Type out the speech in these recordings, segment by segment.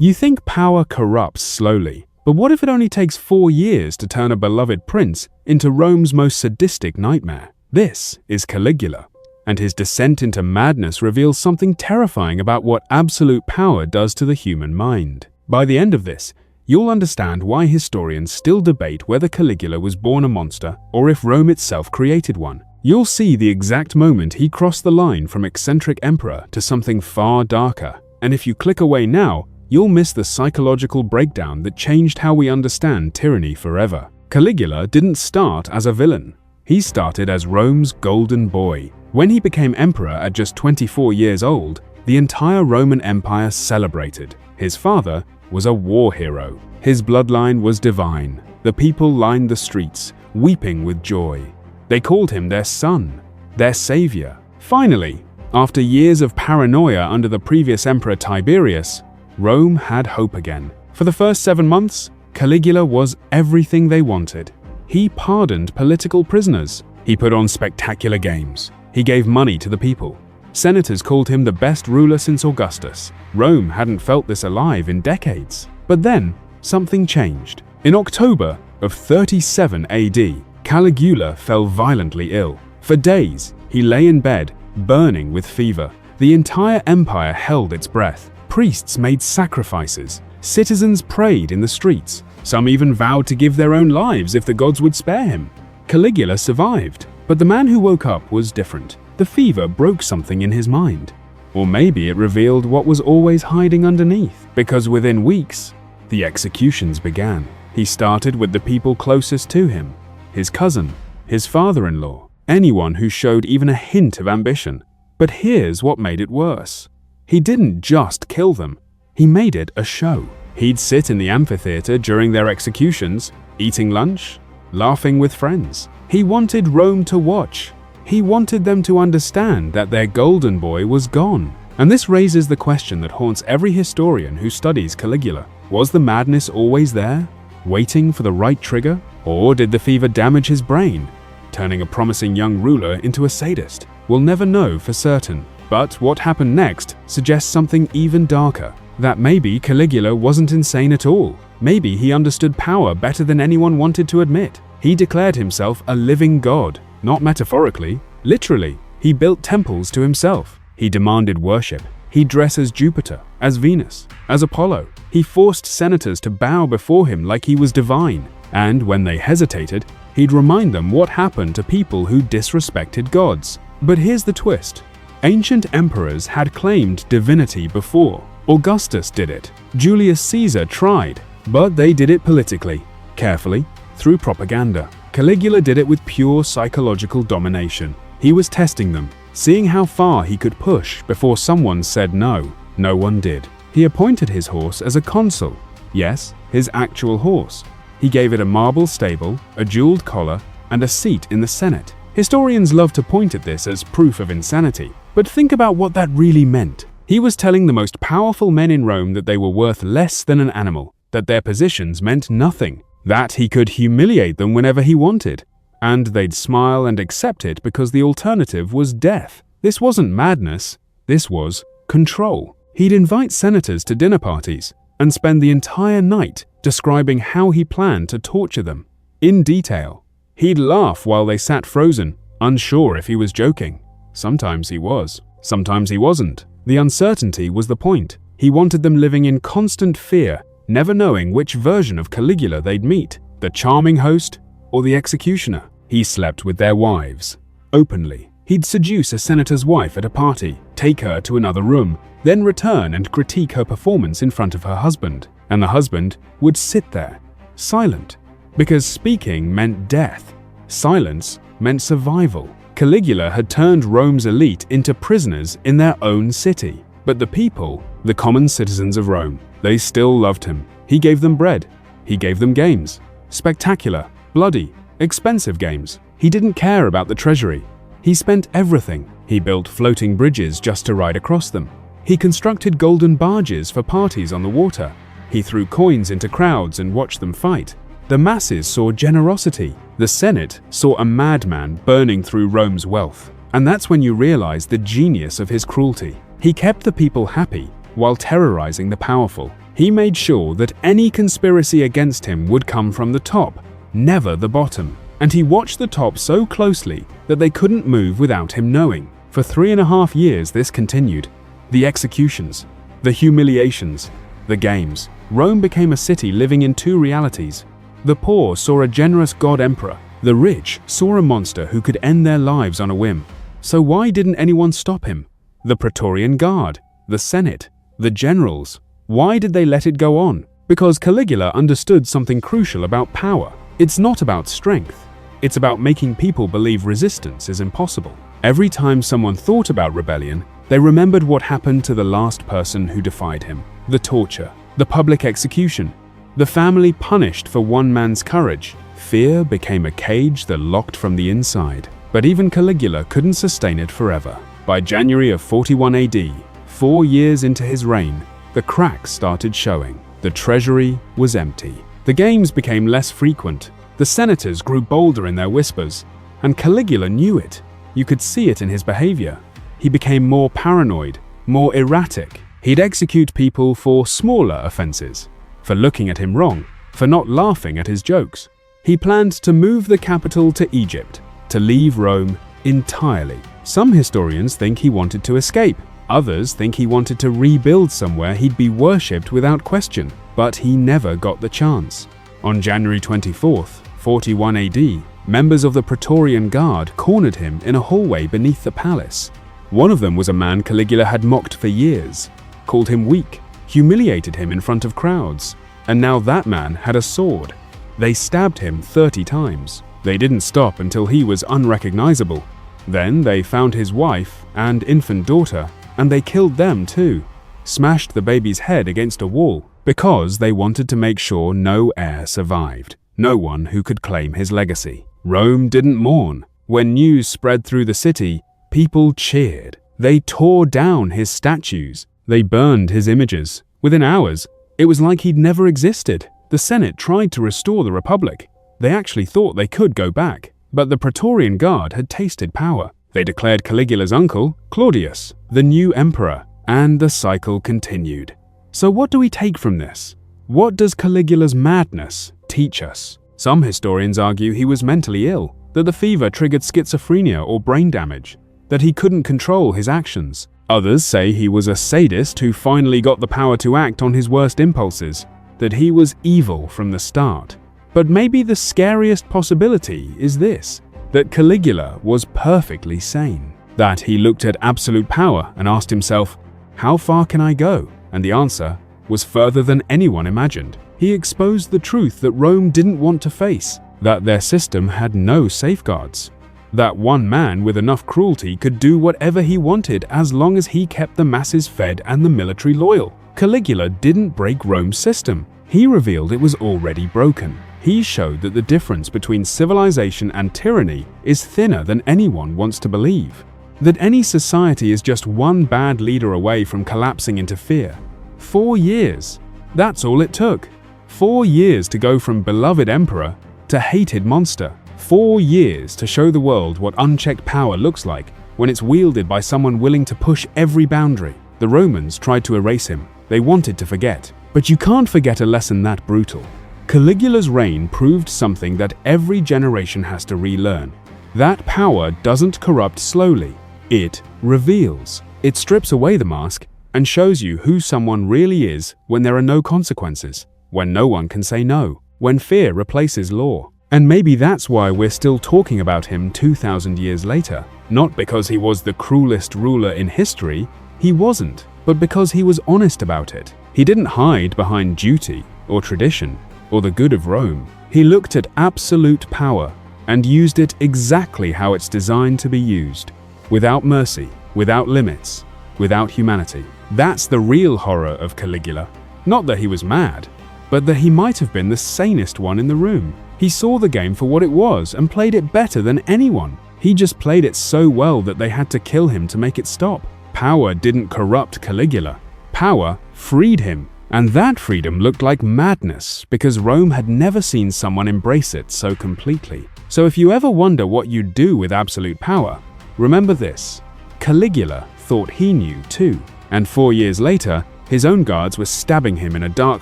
You think power corrupts slowly, but what if it only takes 4 years to turn a beloved prince into Rome's most sadistic nightmare? This is Caligula, and his descent into madness reveals something terrifying about what absolute power does to the human mind. By the end of this, you'll understand why historians still debate whether Caligula was born a monster or if Rome itself created one. You'll see the exact moment he crossed the line from eccentric emperor to something far darker, and if you click away now, you'll miss the psychological breakdown that changed how we understand tyranny forever. Caligula didn't start as a villain. He started as Rome's golden boy. When he became emperor at just 24 years old, the entire Roman Empire celebrated. His father was a war hero. His bloodline was divine. The people lined the streets, weeping with joy. They called him their son, their savior. Finally, after years of paranoia under the previous emperor Tiberius, Rome had hope again. For the first 7 months, Caligula was everything they wanted. He pardoned political prisoners. He put on spectacular games. He gave money to the people. Senators called him the best ruler since Augustus. Rome hadn't felt this alive in decades. But then, something changed. In October of 37 AD, Caligula fell violently ill. For days, he lay in bed, burning with fever. The entire empire held its breath. Priests made sacrifices. Citizens prayed in the streets. Some even vowed to give their own lives if the gods would spare him. Caligula survived, but the man who woke up was different. The fever broke something in his mind. Or maybe it revealed what was always hiding underneath, because within weeks, the executions began. He started with the people closest to him, his cousin, his father-in-law, anyone who showed even a hint of ambition. But here's what made it worse. He didn't just kill them, he made it a show. He'd sit in the amphitheater during their executions, eating lunch, laughing with friends. He wanted Rome to watch. He wanted them to understand that their golden boy was gone. And this raises the question that haunts every historian who studies Caligula. Was the madness always there, waiting for the right trigger? Or did the fever damage his brain, turning a promising young ruler into a sadist? We'll never know for certain. But what happened next suggests something even darker. That maybe Caligula wasn't insane at all. Maybe he understood power better than anyone wanted to admit. He declared himself a living god, not metaphorically, literally. He built temples to himself. He demanded worship. He'd dress as Jupiter, as Venus, as Apollo. He forced senators to bow before him like he was divine. And when they hesitated, he'd remind them what happened to people who disrespected gods. But here's the twist. Ancient emperors had claimed divinity before. Augustus did it. Julius Caesar tried, but they did it politically, carefully, through propaganda. Caligula did it with pure psychological domination. He was testing them, seeing how far he could push before someone said no. No one did. He appointed his horse as a consul. Yes, his actual horse. He gave it a marble stable, a jeweled collar, and a seat in the Senate. Historians love to point at this as proof of insanity, but think about what that really meant. He was telling the most powerful men in Rome that they were worth less than an animal, that their positions meant nothing, that he could humiliate them whenever he wanted, and they'd smile and accept it because the alternative was death. This wasn't madness, this was control. He'd invite senators to dinner parties and spend the entire night describing how he planned to torture them, in detail. He'd laugh while they sat frozen, unsure if he was joking. Sometimes he was, sometimes he wasn't. The uncertainty was the point. He wanted them living in constant fear, never knowing which version of Caligula they'd meet, the charming host or the executioner. He slept with their wives, openly. He'd seduce a senator's wife at a party, take her to another room, then return and critique her performance in front of her husband. And the husband would sit there, silent, because speaking meant death. Silence meant survival. Caligula had turned Rome's elite into prisoners in their own city. But the people, the common citizens of Rome, they still loved him. He gave them bread. He gave them games. Spectacular, bloody, expensive games. He didn't care about the treasury. He spent everything. He built floating bridges just to ride across them. He constructed golden barges for parties on the water. He threw coins into crowds and watched them fight. The masses saw generosity. The Senate saw a madman burning through Rome's wealth. And that's when you realize the genius of his cruelty. He kept the people happy while terrorizing the powerful. He made sure that any conspiracy against him would come from the top, never the bottom. And he watched the top so closely that they couldn't move without him knowing. For 3.5 years this continued. The executions, the humiliations, the games. Rome became a city living in two realities. The poor saw a generous god emperor. The rich saw a monster who could end their lives on a whim. So why didn't anyone stop him? The Praetorian Guard, the Senate, the generals. Why did they let it go on? Because Caligula understood something crucial about power. It's not about strength. It's about making people believe resistance is impossible. Every time someone thought about rebellion, they remembered what happened to the last person who defied him. The torture, the public execution, the family punished for one man's courage. Fear became a cage that locked from the inside. But even Caligula couldn't sustain it forever. By January of 41 AD, 4 years into his reign, the cracks started showing. The treasury was empty. The games became less frequent. The senators grew bolder in their whispers, and Caligula knew it. You could see it in his behavior. He became more paranoid, more erratic. He'd execute people for smaller offenses, for looking at him wrong, for not laughing at his jokes. He planned to move the capital to Egypt, to leave Rome entirely. Some historians think he wanted to escape. Others think he wanted to rebuild somewhere he'd be worshipped without question, but he never got the chance. On January 24th, 41 AD, members of the Praetorian Guard cornered him in a hallway beneath the palace. One of them was a man Caligula had mocked for years, called him weak, humiliated him in front of crowds, and now that man had a sword. They stabbed him 30 times. They didn't stop until he was unrecognizable. Then they found his wife and infant daughter, and they killed them too, smashed the baby's head against a wall, because they wanted to make sure no heir survived, no one who could claim his legacy. Rome didn't mourn. When news spread through the city, people cheered. They tore down his statues. They burned his images. Within hours, it was like he'd never existed. The Senate tried to restore the Republic. They actually thought they could go back. But the Praetorian Guard had tasted power. They declared Caligula's uncle, Claudius, the new emperor, and the cycle continued. So what do we take from this? What does Caligula's madness teach us? Some historians argue he was mentally ill, that the fever triggered schizophrenia or brain damage, that he couldn't control his actions. Others say he was a sadist who finally got the power to act on his worst impulses, that he was evil from the start. But maybe the scariest possibility is this, that Caligula was perfectly sane, that he looked at absolute power and asked himself, how far can I go? And the answer was further than anyone imagined. He exposed the truth that Rome didn't want to face, that their system had no safeguards, that one man with enough cruelty could do whatever he wanted as long as he kept the masses fed and the military loyal. Caligula didn't break Rome's system. He revealed it was already broken. He showed that the difference between civilization and tyranny is thinner than anyone wants to believe. That any society is just one bad leader away from collapsing into fear. 4 years. That's all it took. 4 years to go from beloved emperor to hated monster. 4 years to show the world what unchecked power looks like when it's wielded by someone willing to push every boundary. The Romans tried to erase him. They wanted to forget. But you can't forget a lesson that brutal. Caligula's reign proved something that every generation has to relearn. That power doesn't corrupt slowly. It reveals. It strips away the mask and shows you who someone really is when there are no consequences, when no one can say no, when fear replaces law. And maybe that's why we're still talking about him 2,000 years later. Not because he was the cruelest ruler in history, he wasn't, but because he was honest about it. He didn't hide behind duty or tradition or the good of Rome. He looked at absolute power and used it exactly how it's designed to be used, without mercy, without limits, without humanity. That's the real horror of Caligula. Not that he was mad, but that he might have been the sanest one in the room. He saw the game for what it was and played it better than anyone. He just played it so well that they had to kill him to make it stop. Power didn't corrupt Caligula. Power freed him. And that freedom looked like madness because Rome had never seen someone embrace it so completely. So if you ever wonder what you'd do with absolute power, remember this. Caligula thought he knew too. And 4 years later, His own guards were stabbing him in a dark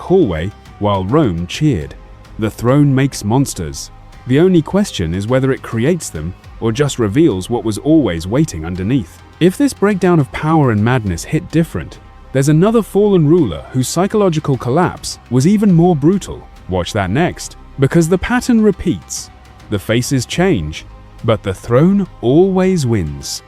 hallway while Rome cheered. The throne makes monsters. The only question is whether it creates them or just reveals what was always waiting underneath. If this breakdown of power and madness hit different, there's another fallen ruler whose psychological collapse was even more brutal. Watch that next, because the pattern repeats. The faces change, but the throne always wins.